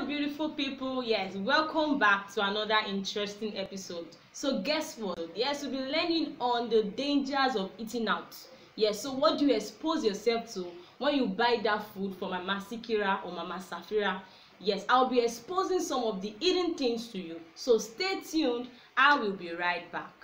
beautiful people. Yes, welcome back to another interesting episode. So guess what? Yes, we'll be learning on the dangers of eating out. Yes, so what do you expose yourself to when you buy that food from Mama Sikira or Mama Safira? Yes, I'll be exposing some of the eating things to you, so stay tuned. I will be right back.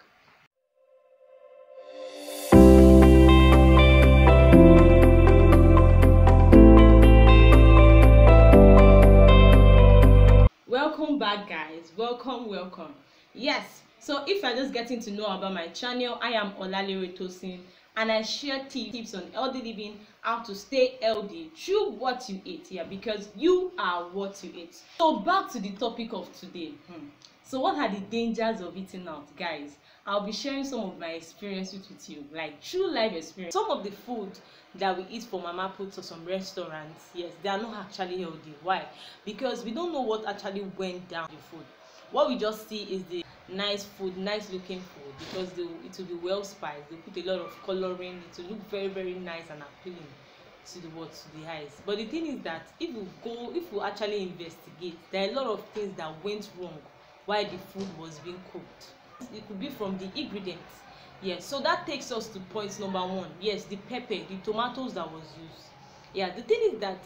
Welcome back, guys. Welcome. Yes, so if you're just getting to know about my channel, I am Olalere Tosin, and I share tips on healthy living, how to stay healthy through what you eat. Yeah, because you are what you eat. So back to the topic of today. So what are the dangers of eating out, guys? I'll be sharing some of my experiences with you, like true life experience. Some of the food that we eat from mama puts or some restaurants, yes, they are not actually healthy. Why? Because we don't know what actually went down in food. What we just see is the nice food, nice looking food, because it will be well spiced. They put a lot of coloring. It will look very nice and appealing to the eyes. But the thing is that if we actually investigate, there are a lot of things that went wrong while the food was being cooked. It could be from the ingredients. Yes, so that takes us to point number one. Yes, the pepper, the tomatoes that was used. Yeah, the thing is that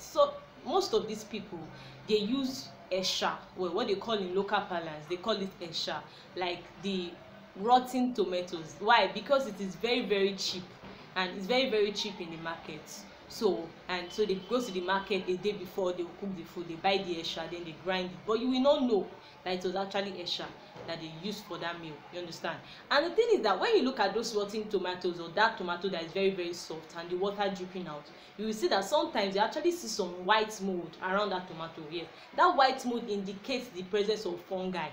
most of these people, they use esha, well, what they call in local parlance, they call it esha, like the rotten tomatoes. Why? Because it is very cheap, and it's very cheap in the market. So they go to the market a day before they will cook the food. They buy the esha, then they grind it, but you will not know that it was actually esha that they used for that meal. You understand? And the thing is that when you look at those rotten tomatoes, or that tomato that is very soft and the water dripping out, you will see that sometimes you actually see some white mold around that tomato. Yes, that white mold indicates the presence of fungi,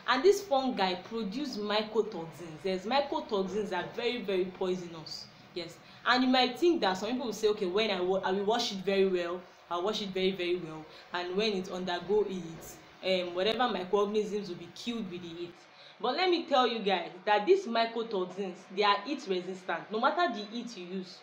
and these fungi produce mycotoxins. Yes, mycotoxins are very poisonous. Yes, and you might think that some people will say, okay, when I will wash it very well, I'll wash it very well, and when it undergo heat, whatever microorganisms will be killed with the heat. But let me tell you guys that these mycotoxins, they are heat resistant. No matter the heat you use,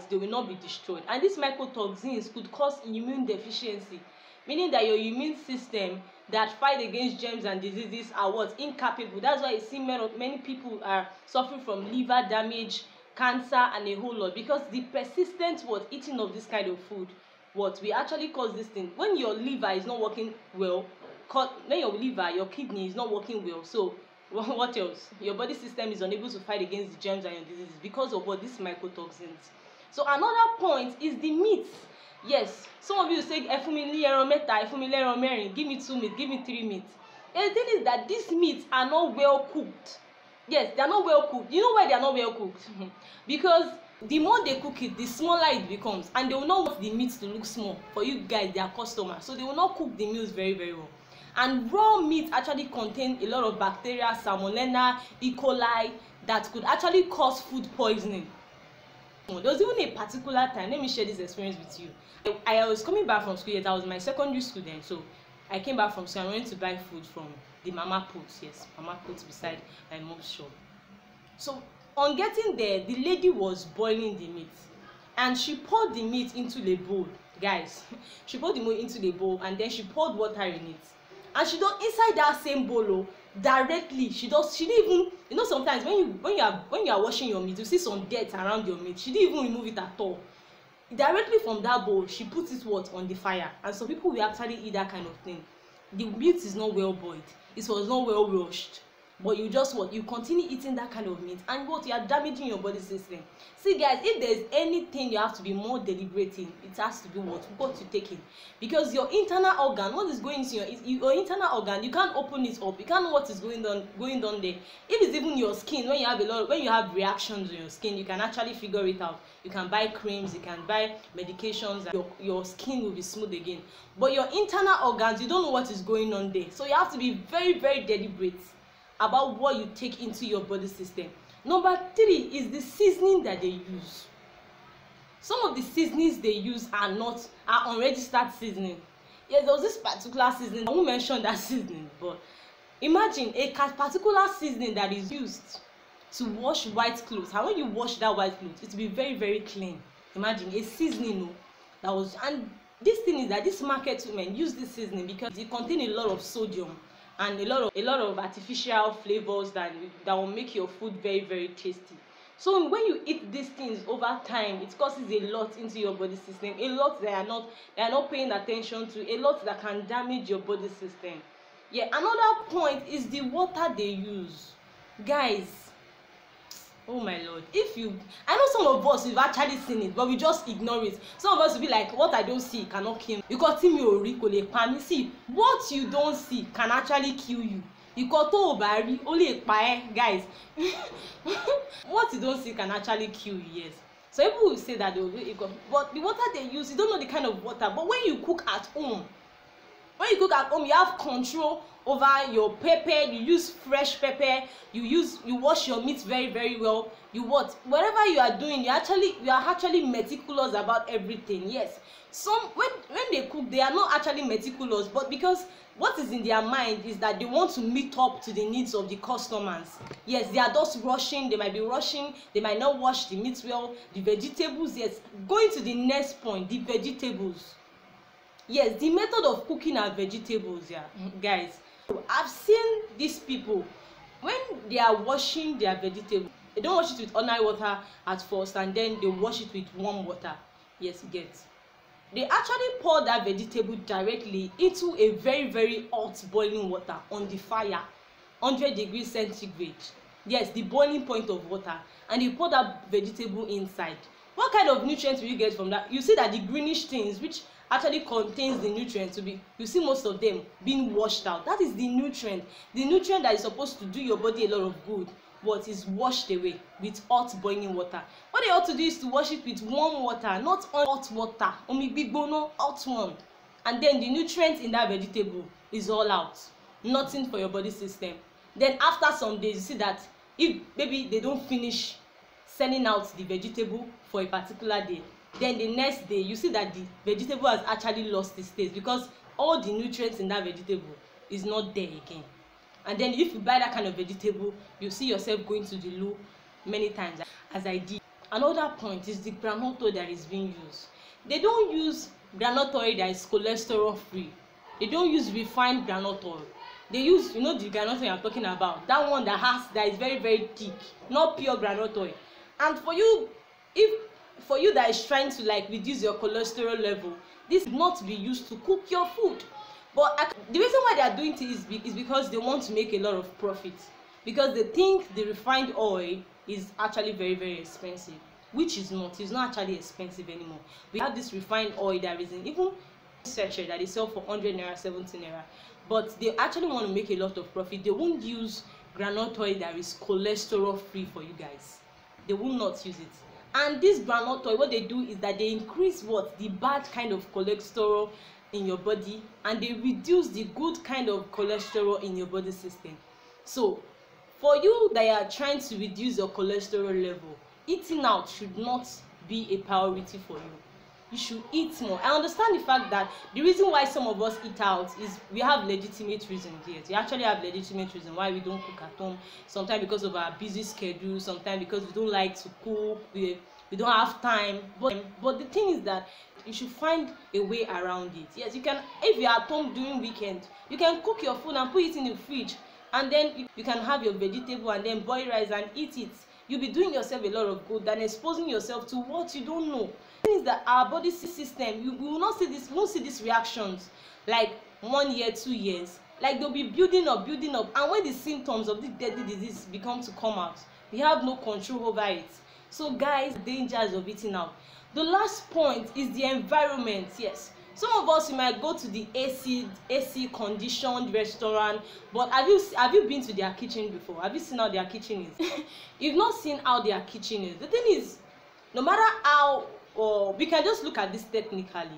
they will not be destroyed. And these mycotoxins could cause immune deficiency, meaning that your immune system that fight against germs and diseases are incapable. That's why you see many people are suffering from liver damage, cancer, and a whole lot, because the persistent eating of this kind of food we actually cause this thing. When your liver is not working well, when your kidney is not working well, so what else? Your body system is unable to fight against the germs and your diseases because of these mycotoxins. So another point is the meat. Yes, some of you say give me 2 meat, give me 3 meat. And the thing is that these meats are not well cooked. Yes, they are not well cooked. You know why they are not well cooked? Because the more they cook it, the smaller it becomes, and they will not want the meat to look small for you guys, their customers. So they will not cook the meals very well. And raw meat actually contain a lot of bacteria, salmonella, E. coli, that could actually cause food poisoning. There was even a particular time, let me share this experience with you. I was coming back from school. Yes, I was my secondary student, so I came back from school. I went to buy food from the mama puts. Yes, mama puts beside my mom's shop. So on getting there, the lady was boiling the meat, and she poured the meat into the bowl, guys. She poured the meat into the bowl, and then she poured water in it, and she don't inside that same bowl directly. She didn't even, you know, sometimes when you are washing your meat, you see some dirt around your meat. She didn't even remove it at all. Directly from that bowl, she put it on the fire, and some people will actually eat that kind of thing. The meat is not well boiled, it was not well washed, but you just you continue eating that kind of meat, and you are damaging your body system. See guys, if there's anything you have to be more deliberate in, it has to be what you take in, because your internal organ, what is going into your internal organ, you can't open it up. You can't know what is going on there. If it's even your skin, when you have reactions on your skin, you can actually figure it out. You can buy creams, you can buy medications, and your skin will be smooth again. But your internal organs, you don't know what is going on there, so you have to be very deliberate about what you take into your body system. Number 3 is the seasoning that they use. Some of the seasonings they use are unregistered seasoning. Yes, there was this particular seasoning, I won't mention that seasoning, but imagine a particular seasoning that is used to wash white clothes, and when you wash that white clothes, it will be very clean. Imagine a seasoning that was, and this thing is that this market women use this seasoning because it contains a lot of sodium and a lot of artificial flavors that will make your food very, very tasty. So when you eat these things over time, it causes a lot into your body system, a lot that they are not paying attention to, a lot that can damage your body system. Yeah, another point is the water they use. Guys, oh my lord, I know some of us, we've actually seen it, but we just ignore it. Some of us will be like, what I don't see cannot kill me. Because see, what you don't see can actually kill you. Guys. What you don't see can actually kill you, yes. So people will say that they will do it, but the water they use, you don't know the kind of water. But when you cook at home, you have control over your pepper. You use fresh pepper. You wash your meat very, very well. Whatever you are doing, you are actually meticulous about everything. Yes. When they cook, they are not actually meticulous, but because what is in their mind is that they want to meet up to the needs of the customers. Yes, they are just rushing. They might be rushing. They might not wash the meat well. The vegetables, yes. Going to the next point, the vegetables. Yes, the method of cooking our vegetables, yeah, guys. I've seen these people, when they are washing their vegetables, they don't wash it with ordinary water at first, and then they wash it with warm water. Yes, you get. They actually pour that vegetable directly into a very, very hot boiling water on the fire, 100 degrees centigrade. Yes, the boiling point of water, and you pour that vegetable inside. What kind of nutrients will you get from that? You see that the greenish things, which actually contains the nutrients, you see most of them being washed out. That is the nutrient that is supposed to do your body a lot of good, but is washed away with hot boiling water. What they ought to do is to wash it with warm water, not hot water, hot one, and then the nutrients in that vegetable is all out, nothing for your body system. Then after some days, you see that if maybe they don't finish selling out the vegetable for a particular day, then the next day you see that the vegetable has actually lost its taste because all the nutrients in that vegetable is not there again. And then if you buy that kind of vegetable, you see yourself going to the loo many times, as I did. Another point is the groundnut oil that is being used. They don't use groundnut oil that is cholesterol free. They don't use refined groundnut oil. They use, the groundnut oil I'm talking about, that one that is very, very thick, not pure groundnut oil. And for you that is trying to reduce your cholesterol level, this will not be used to cook your food. But the reason why they are doing it is because they want to make a lot of profit, because they think the refined oil is actually very, very expensive, which is not. It's not actually expensive anymore. We have this refined oil that is in even sachet that they sell for 100 naira, 70 naira, but they actually want to make a lot of profit. They won't use groundnut oil that is cholesterol free for you guys. They will not use it. And this groundnut oil, what they do is that they increase the bad kind of cholesterol in your body, and they reduce the good kind of cholesterol in your body system. So for you that are trying to reduce your cholesterol level, eating out should not be a priority for you. You should eat more. I understand the fact that the reason why some of us eat out is we have legitimate reasons. Yes, we actually have legitimate reasons why we don't cook at home. Sometimes because of our busy schedule, sometimes because we don't like to cook, we don't have time. But the thing is that you should find a way around it. Yes, you can. If you're at home during weekend, you can cook your food and put it in the fridge, and then you can have your vegetable and then boil rice and eat it. You'll be doing yourself a lot of good than exposing yourself to what you don't know. The thing is that our body system, we will not see this. We won't see these reactions like 1 year, 2 years. Like they'll be building up, and when the symptoms of this deadly disease become to come out, we have no control over it. So guys, dangers of eating out. The last point is the environment. Yes, some of us, you might go to the AC conditioned restaurant, but have you been to their kitchen before? Have you seen how their kitchen is? You've not seen how their kitchen is. The thing is, no matter how, or we can just look at this technically,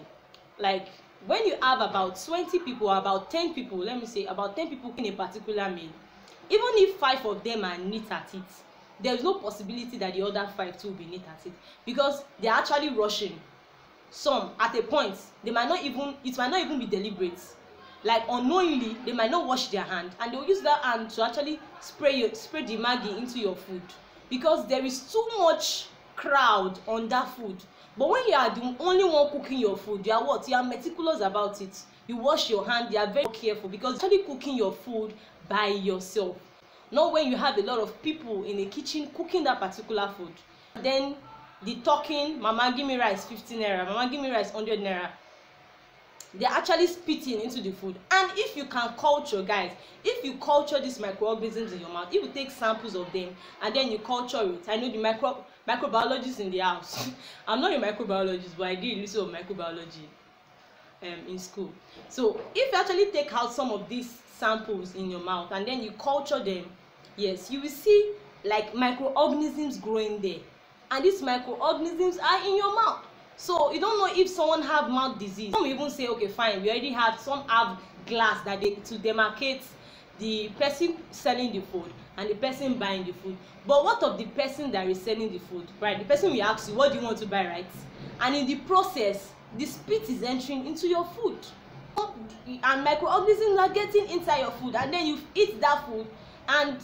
like when you have about 20 people or about 10 people, let me say about 10 people in a particular meal, even if 5 of them are neat at it, there is no possibility that the other 5 too will be neat at it, because they are actually rushing. Some at a point, it might not even be deliberate. Like unknowingly, they might not wash their hand, and they will use that hand to actually spray the Maggi into your food, because there is too much crowd on that food. But when you are the only one cooking your food, you are what? You are meticulous about it. You wash your hand, you are very careful, because you're actually cooking your food by yourself. Not when you have a lot of people in the kitchen cooking that particular food. Then the talking, mama give me rice 15 naira, mama give me rice 100 naira. They're actually spitting into the food. And if you can culture, guys, if you culture these microorganisms in your mouth, if you take samples of them and then you culture it, I know the microbiologists in the house. I'm not a microbiologist, but I did a little of microbiology in school. So if you actually take out some of these samples in your mouth and then you culture them, yes, you will see like microorganisms growing there, and these microorganisms are in your mouth. So you don't know if someone have mouth disease. Some even say, okay, fine, we already have, some have glass that they to demarcate the person selling the food and the person buying the food. But what of the person that is selling the food, right? The person will ask you, what do you want to buy, right? And in the process, the spit is entering into your food, and microorganisms are getting inside your food, and then you eat that food, and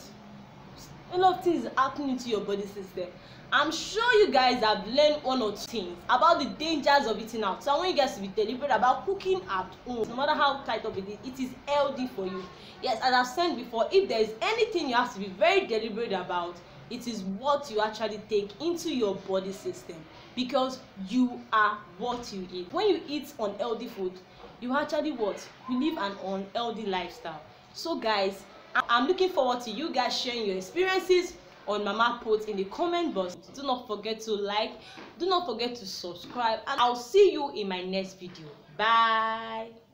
a lot of things happening to your body system. I'm sure you guys have learned one or two things about the dangers of eating out. So I want you guys to be deliberate about cooking at home. No matter how tight up it is healthy for you. Yes, as I've said before, if there is anything you have to be very deliberate about, it is what you actually take into your body system, because you are what you eat. When you eat unhealthy food, you actually what? You live an unhealthy lifestyle. So guys, I'm looking forward to you guys sharing your experiences on mama posts in the comment box. Do not forget to like, do not forget to subscribe, and I'll see you in my next video. Bye.